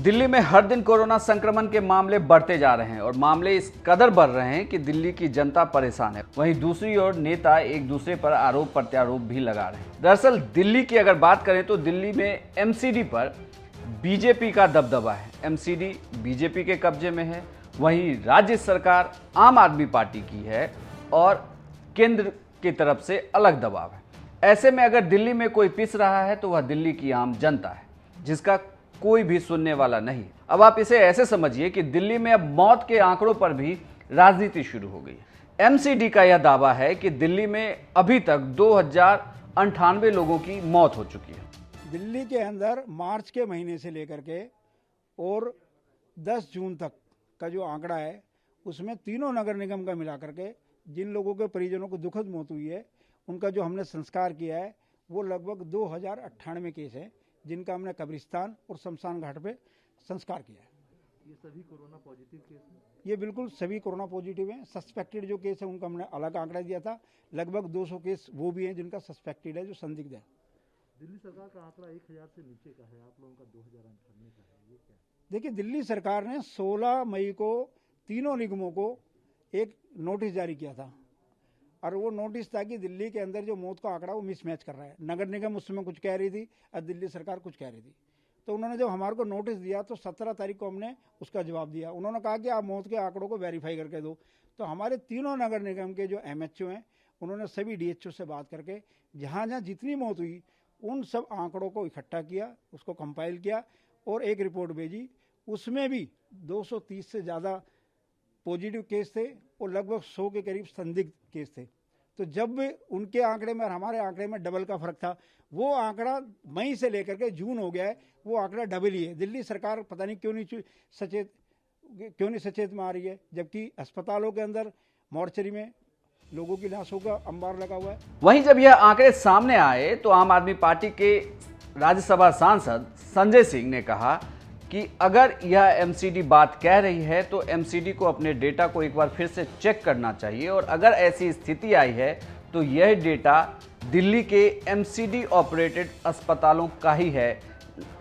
दिल्ली में हर दिन कोरोना संक्रमण के मामले बढ़ते जा रहे हैं और मामले इस कदर बढ़ रहे हैं कि दिल्ली की जनता परेशान है। वहीं दूसरी ओर नेता एक दूसरे पर आरोप प्रत्यारोप भी लगा रहे हैं। दरअसल दिल्ली की अगर बात करें तो दिल्ली में एमसीडी पर बीजेपी का दबदबा है। एमसीडी बीजेपी के कब्जे में है, वहीं राज्य सरकार आम आदमी पार्टी की है और केंद्र की तरफ से अलग दबाव है। ऐसे में अगर दिल्ली में कोई पिस रहा है तो वह दिल्ली की आम जनता है, जिसका कोई भी सुनने वाला नहीं। अब आप इसे ऐसे समझिए कि दिल्ली में अब मौत के आंकड़ों पर भी राजनीति शुरू हो गई है। एमसीडी का यह दावा है कि दिल्ली में अभी तक 2098 लोगों की मौत हो चुकी है। दिल्ली के अंदर मार्च के महीने से लेकर के और 10 जून तक का जो आंकड़ा है, उसमें तीनों नगर निगम का मिला करके जिन लोगों के परिजनों को दुखद मौत हुई है, उनका जो हमने संस्कार किया है वो लगभग 2098 केस है, जिनका हमने कब्रिस्तान और शमशान घाट पे संस्कार किया है। ये सभी कोरोना पॉजिटिव केस हैं? ये बिल्कुल सभी कोरोना पॉजिटिव हैं। सस्पेक्टेड जो केस है उनका हमने अलग आंकड़ा दिया था। लगभग 200 केस वो भी हैं जिनका सस्पेक्टेड है, जो संदिग्ध है। दिल्ली सरकार का आंकड़ा 1000 से नीचे का है, आप लोगों का 2098 का है, ये क्या? देखिए, दिल्ली सरकार ने 16 मई को तीनों निगमों को एक नोटिस जारी किया था और वो नोटिस था कि दिल्ली के अंदर जो मौत का आंकड़ा वो मिसमैच कर रहा है। नगर निगम उस समय कुछ कह रही थी और दिल्ली सरकार कुछ कह रही थी। तो उन्होंने जब हमारे को नोटिस दिया तो 17 तारीख को हमने उसका जवाब दिया। उन्होंने कहा कि आप मौत के आंकड़ों को वेरीफाई करके दो। तो हमारे तीनों नगर निगम के जो एमएचओ हैं, उन्होंने सभी डीएचओ से बात करके जहाँ जहाँ जितनी मौत हुई उन सब आंकड़ों को इकट्ठा किया, उसको कंपाइल किया और एक रिपोर्ट भेजी। उसमें भी 230 से ज़्यादा पॉजिटिव केस थे और लगभग 100 के करीब संदिग्ध केस थे। तो जब उनके आंकड़े में और हमारे आंकड़े में डबल का फर्क था, वो आंकड़ा मई से लेकर के जून हो गया है, वो आंकड़ा डबल ही है। दिल्ली सरकार पता नहीं क्यों नहीं सचेत में आ रही है, जबकि अस्पतालों के अंदर मॉर्चरी में लोगों की लाशों का अंबार लगा हुआ है। वहीं जब यह आंकड़े सामने आए तो आम आदमी पार्टी के राज्यसभा सांसद संजय सिंह ने कहा कि अगर यह एमसीडी बात कह रही है तो एमसीडी को अपने डेटा को एक बार फिर से चेक करना चाहिए और अगर ऐसी स्थिति आई है तो यह डेटा दिल्ली के एमसीडी ऑपरेटेड अस्पतालों का ही है।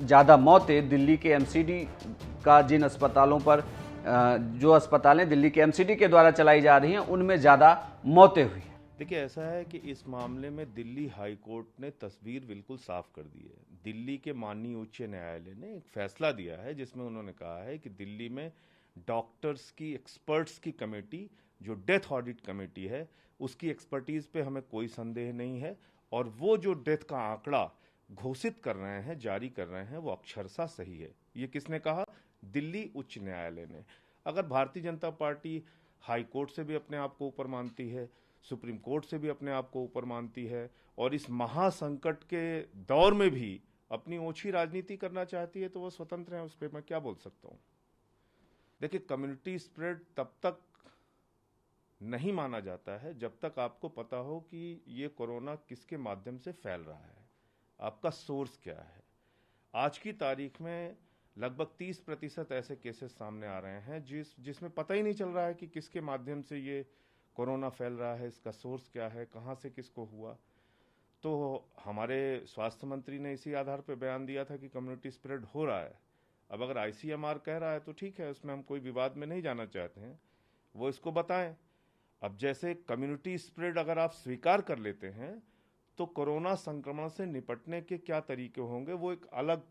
ज़्यादा मौतें दिल्ली के एमसीडी का जिन अस्पतालों पर जो अस्पतालें दिल्ली के एमसीडी के द्वारा चलाई जा रही हैं उनमें ज़्यादा मौतें हुई। देखिए, ऐसा है कि इस मामले में दिल्ली हाई कोर्ट ने तस्वीर बिल्कुल साफ कर दी है। दिल्ली के माननीय उच्च न्यायालय ने एक फैसला दिया है जिसमें उन्होंने कहा है कि दिल्ली में डॉक्टर्स की एक्सपर्ट्स की कमेटी, जो डेथ ऑडिट कमेटी है, उसकी एक्सपर्टीज पे हमें कोई संदेह नहीं है और वो जो डेथ का आंकड़ा घोषित कर रहे हैं, जारी कर रहे हैं, वो अक्षरशः सही है। ये किसने कहा? दिल्ली उच्च न्यायालय ने। अगर Bharatiya Janata party high court से भी अपने आप को ऊपर मानती है, सुप्रीम कोर्ट से भी अपने आप को ऊपर मानती है और इस महासंकट के दौर में भी अपनी ओछी राजनीति करना चाहती है, तो वो स्वतंत्र है, उस पर मैं क्या बोल सकता हूं। देखिए, कम्युनिटी स्प्रेड तब तक नहीं माना जाता है जब तक आपको पता हो कि ये कोरोना किसके माध्यम से फैल रहा है, आपका सोर्स क्या है। आज की तारीख में लगभग 30% ऐसे केसेस सामने आ रहे हैं जिसमें पता ही नहीं चल रहा है कि किसके माध्यम से ये कोरोना फैल रहा है, इसका सोर्स क्या है, कहाँ से किसको हुआ। तो हमारे स्वास्थ्य मंत्री ने इसी आधार पर बयान दिया था कि कम्युनिटी स्प्रेड हो रहा है। अब अगर आईसीएमआर कह रहा है तो ठीक है, उसमें हम कोई विवाद में नहीं जाना चाहते हैं, वो इसको बताएं। अब जैसे कम्युनिटी स्प्रेड अगर आप स्वीकार कर लेते हैं तो कोरोना संक्रमण से निपटने के क्या तरीके होंगे, वो एक अलग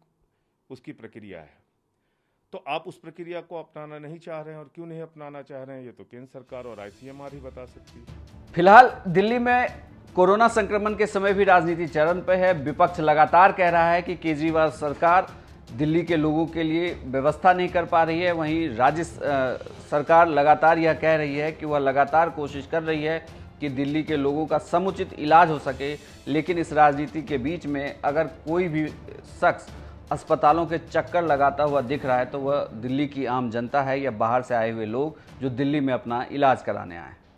उसकी प्रक्रिया है। तो आप उस प्रक्रिया को अपनाना नहीं चाह रहे हैं और क्यों नहीं अपनाना चाह रहे हैं, ये तो केंद्र सरकार और आईसीएमआर ही बता सकती है। फिलहाल दिल्ली में कोरोना संक्रमण के समय भी राजनीति चरम पर है। विपक्ष लगातार कह रहा है कि केजरीवाल सरकार दिल्ली के लोगों के लिए व्यवस्था नहीं कर पा रही है। वहीं राज्य सरकार लगातार यह कह रही है कि वह लगातार कोशिश कर रही है कि दिल्ली के लोगों का समुचित इलाज हो सके। लेकिन इस राजनीति के बीच में अगर कोई भी शख्स अस्पतालों के चक्कर लगाता हुआ दिख रहा है तो वह दिल्ली की आम जनता है या बाहर से आए हुए लोग जो दिल्ली में अपना इलाज कराने आए हैं।